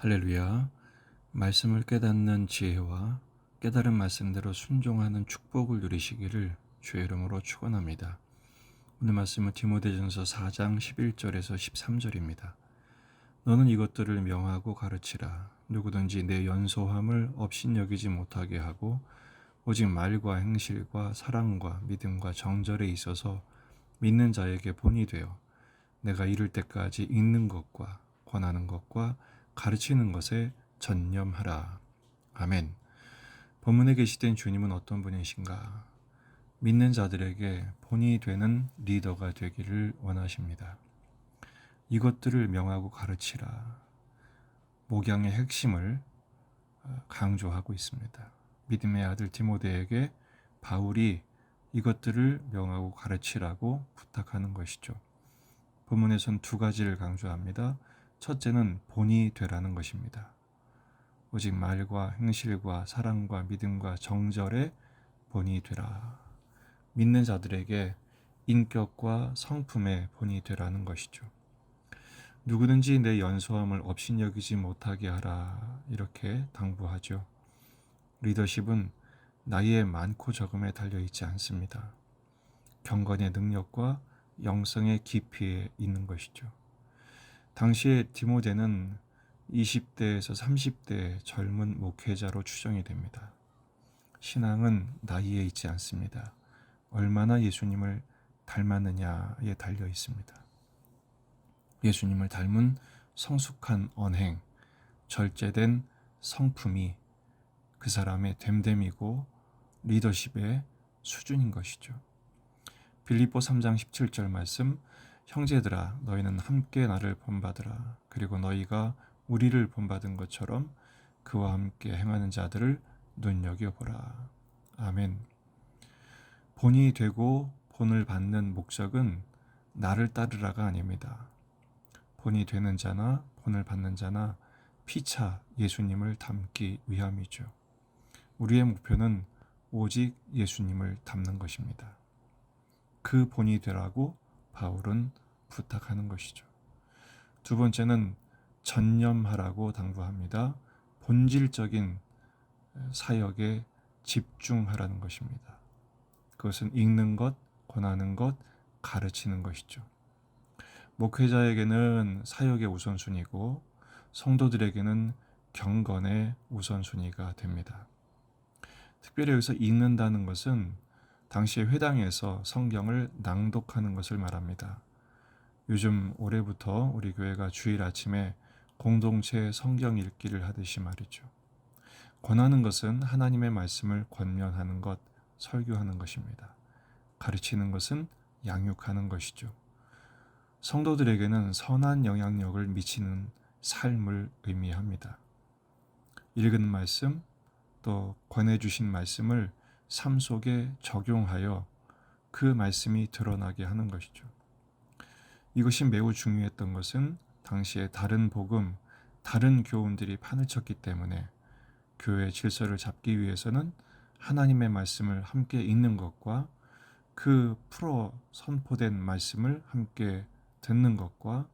할렐루야. 말씀을 깨닫는 지혜와 깨달은 말씀대로 순종하는 축복을 누리시기를 주의 이름으로 축원합니다. 오늘 말씀은 디모데전서 4장 11절에서 13절입니다. 너는 이것들을 명하고 가르치라. 누구든지 내 연소함을 업신여기지 못하게 하고 오직 말과 행실과 사랑과 믿음과 정절에 있어서 믿는 자에게 본이 되어 내가 이룰 때까지 읽는 것과 권하는 것과 가르치는 것에 전념하라. 아멘. 본문에 계시된 주님은 어떤 분이신가? 믿는 자들에게 본이 되는 리더가 되기를 원하십니다. 이것들을 명하고 가르치라. 목양의 핵심을 강조하고 있습니다. 믿음의 아들 디모데에게 바울이 이것들을 명하고 가르치라고 부탁하는 것이죠. 본문에선 두 가지를 강조합니다. 첫째는 본이 되라는 것입니다. 오직 말과 행실과 사랑과 믿음과 정절에 본이 되라. 믿는 자들에게 인격과 성품의 본이 되라는 것이죠. 누구든지 내 연소함을 업신여기지 못하게 하라. 이렇게 당부하죠. 리더십은 나이의 많고 적음에 달려있지 않습니다. 경건의 능력과 영성의 깊이에 있는 것이죠. 당시에 디모데는 20대에서 30대의 젊은 목회자로 추정이 됩니다. 신앙은 나이에 있지 않습니다. 얼마나 예수님을 닮았느냐에 달려 있습니다. 예수님을 닮은 성숙한 언행, 절제된 성품이 그 사람의 됨됨이고 리더십의 수준인 것이죠. 빌립보 3장 17절 말씀, 형제들아 너희는 함께 나를 본받으라. 그리고 너희가 우리를 본받은 것처럼 그와 함께 행하는 자들을 눈여겨보라. 아멘. 본이 되고 본을 받는 목적은 나를 따르라가 아닙니다. 본이 되는 자나 본을 받는 자나 피차 예수님을 닮기 위함이죠. 우리의 목표는 오직 예수님을 닮는 것입니다. 그 본이 되라고 바울은 부탁하는 것이죠. 두 번째는 전념하라고 당부합니다. 본질적인 사역에 집중하라는 것입니다. 그것은 읽는 것, 권하는 것, 가르치는 것이죠. 목회자에게는 사역의 우선순위고 성도들에게는 경건의 우선순위가 됩니다. 특별히 여기서 읽는다는 것은 당시의 회당에서 성경을 낭독하는 것을 말합니다. 요즘 올해부터 우리 교회가 주일 아침에 공동체 성경 읽기를 하듯이 말이죠. 권하는 것은 하나님의 말씀을 권면하는 것, 설교하는 것입니다. 가르치는 것은 양육하는 것이죠. 성도들에게는 선한 영향력을 미치는 삶을 의미합니다. 읽은 말씀, 또 권해주신 말씀을 삶 속에 적용하여 그 말씀이 드러나게 하는 것이죠. 이것이 매우 중요했던 것은 당시에 다른 복음, 다른 교훈들이 판을 쳤기 때문에 교회의 질서를 잡기 위해서는 하나님의 말씀을 함께 읽는 것과 그 풀어 선포된 말씀을 함께 듣는 것과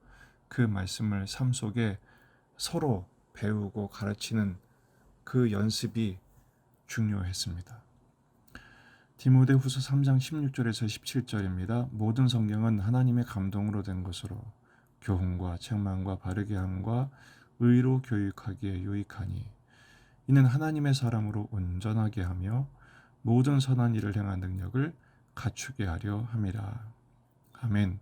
그 말씀을 삶 속에 서로 배우고 가르치는 그 연습이 중요했습니다. 디모데후서 3장 16절에서 17절입니다. 모든 성경은 하나님의 감동으로 된 것으로 교훈과 책망과 바르게 함과 의로 교육하기에 유익하니 이는 하나님의 사람으로 온전하게 하며 모든 선한 일을 행한 능력을 갖추게 하려 함이라. 아멘.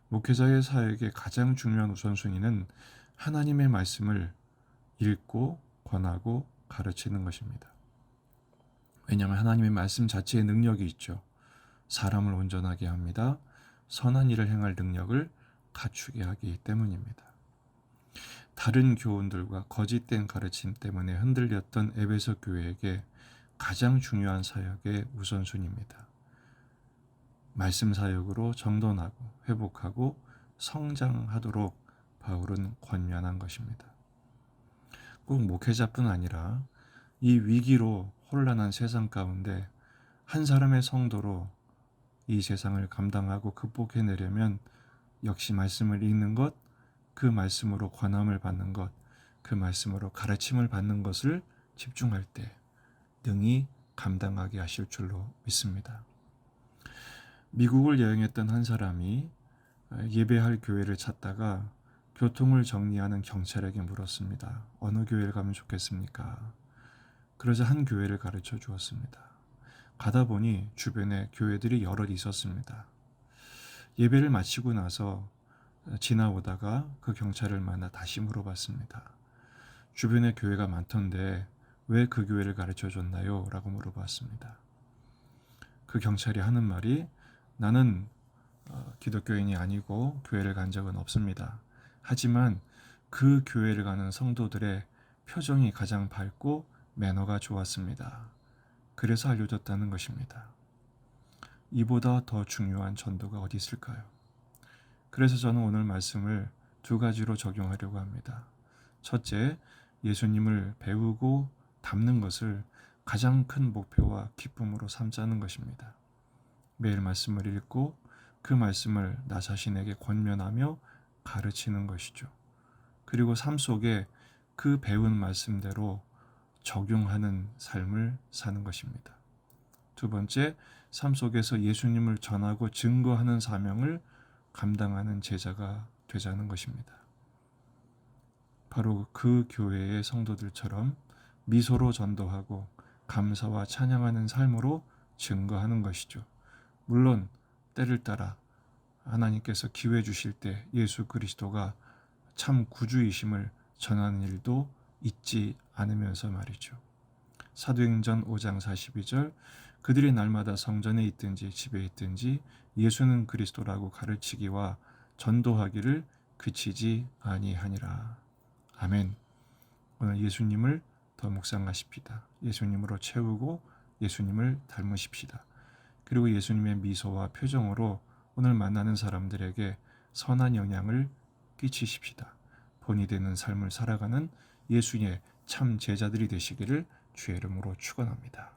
목회자의 사역의 가장 중요한 우선순위는 하나님의 말씀을 읽고 권하고 가르치는 것입니다. 왜냐하면 하나님의 말씀 자체에 능력이 있죠. 사람을 온전하게 합니다. 선한 일을 행할 능력을 갖추게 하기 때문입니다. 다른 교훈들과 거짓된 가르침 때문에 흔들렸던 에베소 교회에게 가장 중요한 사역의 우선순위입니다. 말씀 사역으로 정돈하고 회복하고 성장하도록 바울은 권면한 것입니다. 꼭 목회자뿐 아니라 이 위기로 혼란한 세상 가운데 한 사람의 성도로 이 세상을 감당하고 극복해내려면 역시 말씀을 읽는 것, 그 말씀으로 권함을 받는 것, 그 그 말씀으로 가르침을 받는 것을 집중할 때 능히 감당하게 하실 줄로 믿습니다. 미국을 여행했던 한 사람이 예배할 교회를 찾다가 교통을 정리하는 경찰에게 물었습니다. 어느 교회를 가면 좋겠습니까? 그러자 한 교회를 가르쳐 주었습니다. 가다 보니 주변에 교회들이 여럿 있었습니다. 예배를 마치고 나서 지나오다가 그 경찰을 만나 다시 물어봤습니다. 주변에 교회가 많던데 왜 그 교회를 가르쳐 줬나요? 라고 물어봤습니다. 그 경찰이 하는 말이 나는 기독교인이 아니고 교회를 간 적은 없습니다. 하지만 그 교회를 가는 성도들의 표정이 가장 밝고 매너가 좋았습니다. 그래서 알려줬다는 것입니다. 이보다 더 중요한 전도가 어디 있을까요? 그래서 저는 오늘 말씀을 두 가지로 적용하려고 합니다. 첫째, 예수님을 배우고 닮는 것을 가장 큰 목표와 기쁨으로 삼자는 것입니다. 매일 말씀을 읽고 그 말씀을 나 자신에게 권면하며 가르치는 것이죠. 그리고 삶 속에 그 배운 말씀대로 적용하는 삶을 사는 것입니다. 두 번째, 삶 속에서 예수님을 전하고 증거하는 사명을 감당하는 제자가 되자는 것입니다. 바로 그 교회의 성도들처럼 미소로 전도하고 감사와 찬양하는 삶으로 증거하는 것이죠. 물론 때를 따라 하나님께서 기회 주실 때 예수 그리스도가 참 구주이심을 전하는 일도 잊지 않으면서 말이죠. 사도행전 5장 42절 그들이 날마다 성전에 있든지 집에 있든지 예수는 그리스도라고 가르치기와 전도하기를 그치지 아니하니라. 아멘. 오늘 예수님을 더 묵상하십시다. 예수님으로 채우고 예수님을 닮으십시다. 그리고 예수님의 미소와 표정으로 오늘 만나는 사람들에게 선한 영향을 끼치십시다. 본이 되는 삶을 살아가는 예수님의 참 제자들이 되시기를 주의 이름으로 축원합니다.